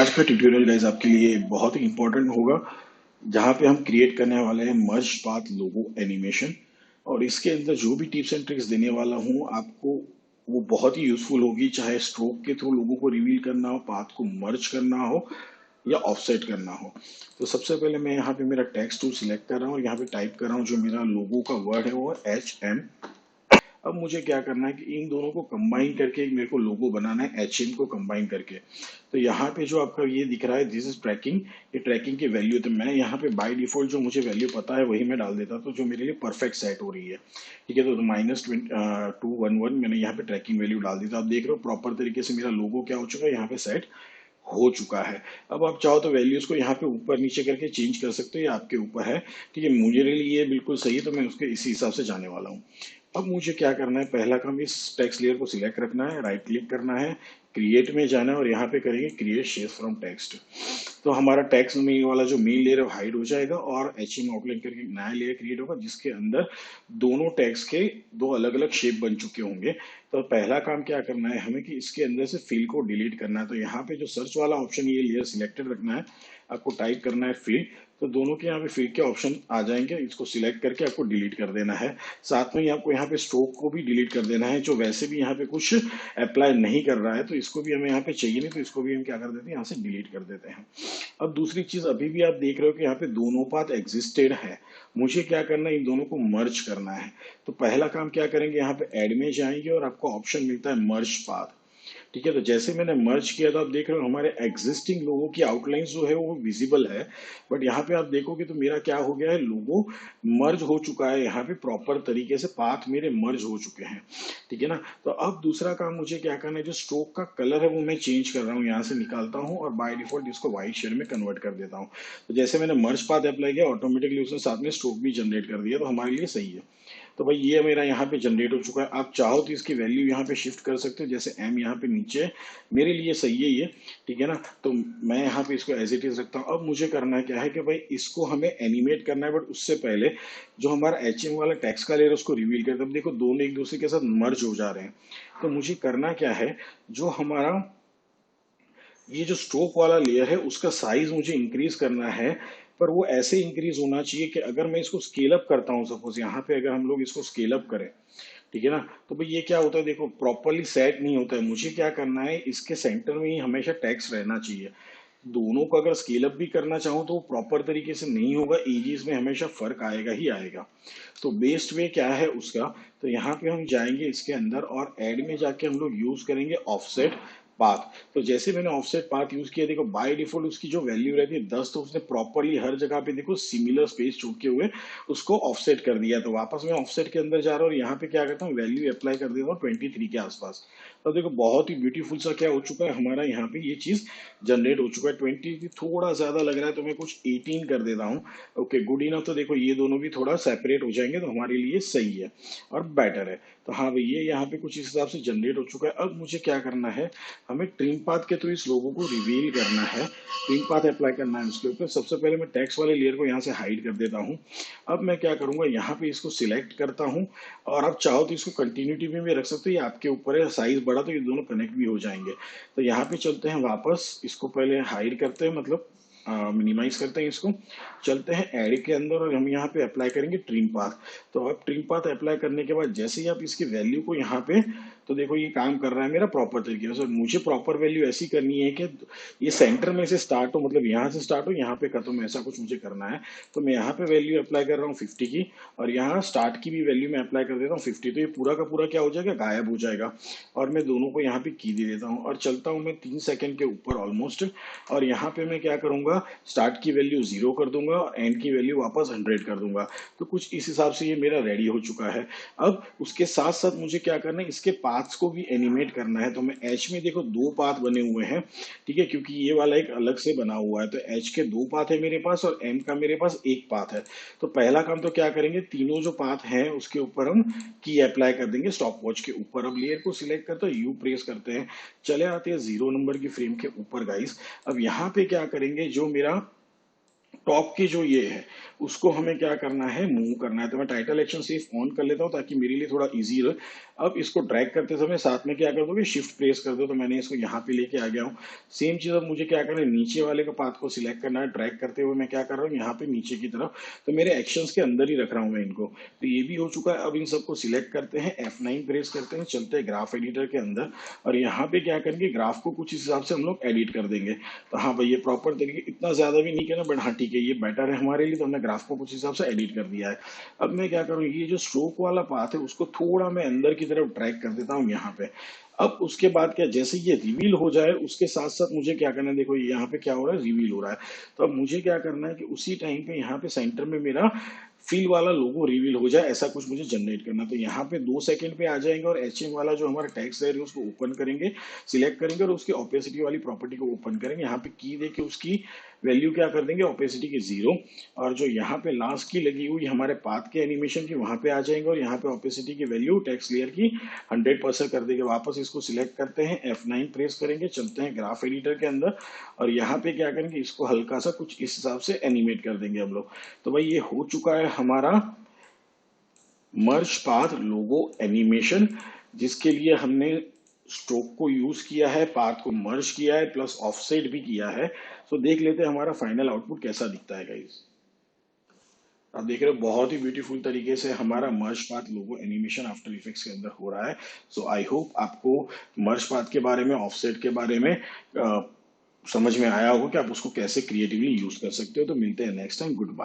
आज का tutorial guys आपके लिए बहुत ही इंपॉर्टेंट होगा, जहां पे हम क्रिएट करने वाले हैं मर्ज पाथ लोगो एनिमेशन। और इसके अंदर जो भी टिप्स एंड ट्रिक्स देने वाला हूं आपको, वो बहुत ही यूजफुल होगी, चाहे स्ट्रोक के थ्रू लोगों को रिवील करना हो, पाथ को मर्ज करना हो या ऑफसेट करना हो। तो सबसे पहले मैं यहाँ पे मेरा टेक्स्ट टूल सिलेक्ट कर रहा हूँ और यहाँ पे टाइप कर रहा हूँ, जो मेरा लोगो का वर्ड है वो HM। अब मुझे क्या करना है कि इन दोनों को कंबाइन करके एक मेरे को लोगो बनाना है, HM को कंबाइन करके। तो यहाँ पे जो आपका ये दिख रहा है, दिस इज ट्रैकिंग, ये ट्रैकिंग की वैल्यू। तो मैं यहाँ पे बाय डिफॉल्ट जो मुझे वैल्यू पता है वही मैं डाल देता, तो जो मेरे लिए परफेक्ट सेट हो रही है। ठीक है, तो -211 मैंने यहाँ पे ट्रैकिंग वैल्यू डाल दी। तो आप देख रहे हो प्रॉपर तरीके से मेरा लोगो क्या हो चुका है, यहाँ पे सेट हो चुका है। अब आप चाहो तो वैल्यूज को यहाँ पे ऊपर नीचे करके चेंज कर सकते हो, ये आपके ऊपर है। ठीक है, मुझे लिए ये बिल्कुल सही है, तो मैं उसके इसी हिसाब से जाने वाला हूँ। अब मुझे क्या करना है, पहला काम इस टेक्स्ट लेयर को सिलेक्ट रखना है, राइट क्लिक करना है, क्रिएट में जाना है और यहाँ पे करेंगे क्रिएट शेप फ्रॉम टेक्स्ट। तो हमारा टेक्स्ट में वाला जो मेन लेयर है हाइड हो जाएगा और एचिंग आउटलाइन करके एक नया लेयर क्रिएट होगा, जिसके अंदर दोनों टेक्स्ट के दो अलग अलग शेप बन चुके होंगे। तो पहला काम क्या करना है हमें कि इसके अंदर से फिल को डिलीट करना है। तो यहाँ पे जो सर्च वाला ऑप्शन, ये लेयर सिलेक्टेड रखना है, आपको टाइप करना है फिल। तो दोनों के यहाँ पे फिल के ऑप्शन आ जाएंगे, इसको सिलेक्ट करके आपको डिलीट कर देना है। साथ में ही आपको यहाँ पे स्ट्रोक को भी डिलीट कर देना है, जो वैसे भी यहाँ पे कुछ अप्लाई नहीं कर रहा है, तो इसको भी हमें यहाँ पे चाहिए नहीं, तो इसको भी हम क्या कर देते हैं, यहाँ से डिलीट कर देते हैं। अब दूसरी चीज, अभी भी आप देख रहे हो कि यहाँ पे दोनों पाथ एग्जिस्टेड है। मुझे क्या करना है, इन दोनों को मर्ज करना है। तो पहला काम क्या करेंगे, यहाँ पे ऐड में जाएंगे और आपको ऑप्शन मिलता है मर्ज पाथ। ठीक है, तो जैसे मैंने मर्ज किया था, आप देख रहे हो हमारे एग्जिस्टिंग लोगों की आउटलाइन जो है वो विजिबल है। बट यहाँ पे आप देखोगे तो मेरा क्या हो गया है, लोगो मर्ज हो चुका है, यहाँ पे प्रॉपर तरीके से पाथ मेरे मर्ज हो चुके हैं। ठीक है ना। तो अब दूसरा काम मुझे क्या करना है, जो स्ट्रोक का कलर है वो मैं चेंज कर रहा हूँ, यहाँ से निकालता हूँ और बाय डिफॉल्ट इसको व्हाइट शेड में कन्वर्ट कर देता हूँ। तो जैसे मैंने मर्ज पाथ अप्लाई किया, ऑटोमेटिकली उसने साथ में स्ट्रोक भी जनरेट कर दिया, तो हमारे लिए सही है। तो भाई ये मेरा यहाँ पे जनरेट हो चुका है। आप चाहो तो इसकी वैल्यू यहाँ पे शिफ्ट कर सकते हो, जैसे M यहाँ पे नीचे है, मेरे लिए सही है ये। ठीक है ना। तो मैं यहाँ पे इसको एज इट इज रखता हूँ। अब मुझे करना क्या है कि भाई इसको हमें एनिमेट करना है, बट उससे पहले जो हमारा HM वाला टेक्स्ट का लेयर उसको रिवील करते हैं। अब देखो दोनों एक दूसरे के साथ मर्ज हो जा रहे हैं। तो मुझे करना क्या है, जो हमारा ये जो स्ट्रोक वाला लेयर है उसका साइज मुझे इंक्रीज करना है। पर वो ऐसे इंक्रीज होना चाहिए कि अगर मैं इसको स्केल अप करता हूँ, सपोज यहाँ पे अगर हम लोग इसको स्केल अप करें, ठीक है ना, तो भाई ये क्या होता है, देखो प्रॉपरली सेट नहीं होता है। मुझे क्या करना है, इसके सेंटर में ही हमेशा टेक्स्ट रहना चाहिए। दोनों को अगर स्केल अप भी करना चाहूँ तो प्रॉपर तरीके से नहीं होगा, एजीज में हमेशा फर्क आएगा ही आएगा। तो बेस्ट वे क्या है उसका, तो यहाँ पे हम जाएंगे इसके अंदर और ऐड में जाके हम लोग यूज करेंगे ऑफसेट पाथ। तो जैसे मैंने ऑफसेट पाथ यूज किया, देखो बाय डिफॉल्ट उसकी जो वैल्यू रहती है 10, तो उसने प्रॉपरली हर जगह पे देखो सिमिलर स्पेस छोड़ते हुए उसको ऑफसेट कर दिया। तो वापस मैं ऑफसेट के अंदर जा रहा हूँ और यहाँ पे क्या करता हूँ, वैल्यू अप्लाई कर देता हूँ 23 के आसपास। तो देखो बहुत ही ब्यूटीफुल सा क्या हो चुका है, हमारा यहाँ पे ये चीज जनरेट हो चुका है। 20 थोड़ा ज्यादा लग रहा है, तो मैं कुछ 18 कर देता हूँ। Okay, good enough. तो देखो ये दोनों भी थोड़ा सेपरेट हो जाएंगे, तो हमारे लिए सही है और बेटर है। तो हाँ भाई, ये यहाँ पे कुछ इस हिसाब से जनरेट हो चुका है। अब मुझे क्या करना है, हमें ट्रिम पाथ के थ्रू इस लोगों को रिवील करना है, ट्रिम पाथ अप्लाई करना है उसके ऊपर। सबसे पहले मैं टेक्स्ट वाले लेयर को यहाँ से हाइड कर देता हूँ। अब मैं क्या करूंगा, यहाँ पे इसको सिलेक्ट करता हूँ और आप चाहो तो इसको कंटिन्यूटी में भी रख सकते हो, ये आपके ऊपर है। साइज बड़ा तो ये दोनों कनेक्ट भी हो जाएंगे। तो यहाँ पे चलते हैं वापस, इसको पहले हाइड करते हैं, मतलब मिनिमाइज करते हैं इसको। चलते हैं ऐड के अंदर और हम यहाँ पे अप्लाई करेंगे ट्रिम पाथ। तो अब ट्रिम पाथ अप्लाई करने के बाद जैसे ही आप इसकी वैल्यू को यहाँ पे, तो देखो ये काम कर रहा है मेरा प्रॉपर तरीके से। मुझे प्रॉपर वैल्यू ऐसी करनी है कि ये सेंटर में से स्टार्ट हो, मतलब यहाँ से स्टार्ट हो यहाँ पे खत्म, ऐसा कुछ मुझे करना है। तो मैं यहाँ पे वैल्यू अप्लाई कर रहा हूँ 50 की, और यहाँ स्टार्ट की भी वैल्यू मैं अप्लाई कर देता हूँ 50। तो ये पूरा का पूरा क्या हो जाएगा, गायब हो जाएगा। और मैं दोनों को यहाँ पे की दे देता हूँ और चलता हूँ मैं 3 सेकंड के ऊपर ऑलमोस्ट। और यहाँ पे मैं क्या करूंगा, स्टार्ट की वैल्यू 0 कर दूंगा और एंड की वैल्यू वापस 100 कर दूंगा। तो कुछ इस हिसाब से ये मेरा रेडी हो चुका है। अब उसके साथ साथ मुझे क्या करना है, इसके पाथ्स को भी एनिमेट करना है। तो मैं एच में देखो 2 पाथ बने हुए हैं, ठीक है, क्योंकि ये वाला एक अलग से बना हुआ है। तो एच के 2 पाथ है मेरे पास और एम का मेरे पास 1 पाथ है। तो पहला काम तो क्या करेंगे, तीनों जो पाथ हैं उसके ऊपर हम की अप्लाई कर देंगे स्टॉप वॉच के ऊपर। अब लेयर को सिलेक्ट करते हैं, यू प्रेस करते हैं, चले आते हैं 0 नंबर की फ्रेम के ऊपर गाइस। अब यहाँ पे क्या करेंगे, जो मेरा टॉप की जो ये है उसको हमें क्या करना है, मूव करना है। तो मैं टाइटल एक्शन सिर्फ ऑन कर लेता हूँ ताकि मेरे लिए थोड़ा इजी रहे। अब इसको ड्रैग करते समय साथ में क्या कर दोगे, शिफ्ट प्रेस कर दो। तो मैंने इसको यहाँ पे लेके आ गया हूँ। सेम चीज अब मुझे क्या करना है, नीचे वाले का पाथ को सिलेक्ट करना है। ड्रैग करते हुए मैं क्या कर रहा हूँ, यहाँ पे नीचे की तरफ। तो मेरे एक्शंस के अंदर ही रख रहा हूँ मैं इनको। तो ये भी हो चुका है। अब इन सबको सिलेक्ट करते हैं, F9 प्रेस करते हैं, चलते हैं ग्राफ एडिटर के अंदर। और यहाँ पे क्या करेंगे, ग्राफ को कुछ हिसाब से हम लोग एडिट कर देंगे। तो हाँ भाई, ये प्रॉपर तरीके, इतना ज्यादा भी नहीं करना, बट हाँ ठीक है, ये बेटर है हमारे लिए। तो हमने ग्राफ को कुछ हिसाब से एडिट कर दिया है। अब मैं क्या करूँ, ये जो स्ट्रोक वाला पाथ है उसको थोड़ा मैं अंदर की तरफ ड्रैग कर देता हूँ यहाँ पे। अब उसके बाद क्या, जैसे ये रिवील हो जाए उसके साथ साथ मुझे क्या करना है, देखो यहाँ पे क्या हो रहा है, रिवील हो रहा है। तो अब मुझे क्या करना है कि उसी टाइम पे यहाँ पे सेंटर में मेरा फील वाला लोगो रिवील हो जाए, ऐसा कुछ मुझे जनरेट करना। तो यहाँ पे 2 सेकंड पे आ जाएंगे और HM वाला जो हमारा टेक्स्ट है उसको ओपन करेंगे, सिलेक्ट करेंगे और उसकी ओपेसिटी वाली प्रॉपर्टी को ओपन करेंगे। यहाँ पे की देके उसकी वैल्यू क्या कर देंगे, ओपेसिटी की 0। और जो यहाँ पे लास्ट की लगी हुई हमारे पाथ के एनिमेशन की, वहां पे आ जाएंगे और यहाँ पे ओपेसिटी की वैल्यू टेक्स्ट लेयर की 100% कर देंगे। वापस इसको सिलेक्ट करते हैं, F9 प्रेस करेंगे, चलते हैं ग्राफ एडिटर के अंदर। और यहाँ पे क्या करेंगे, इसको हल्का सा कुछ इस हिसाब से एनिमेट कर देंगे हम लोग। तो भाई ये हो चुका है हमारा मर्ज पाथ लोगो एनिमेशन, जिसके लिए हमने स्ट्रोक को यूज किया है, पाथ को मर्ज किया है, प्लस ऑफसेट भी किया है। तो देख लेते हैं हमारा फाइनल आउटपुट कैसा दिखता है गाइस। आप देख रहे हो बहुत ही ब्यूटीफुल तरीके से हमारा मर्ज पाथ लोगो एनिमेशन आफ्टर इफेक्ट्स के अंदर हो रहा है। सो आई होप आपको मर्ज पाथ के बारे में, ऑफसेट के बारे में समझ में आया होगा कि आप उसको कैसे क्रिएटिवली यूज कर सकते हो। तो मिलते हैं नेक्स्ट टाइम, गुड बाय।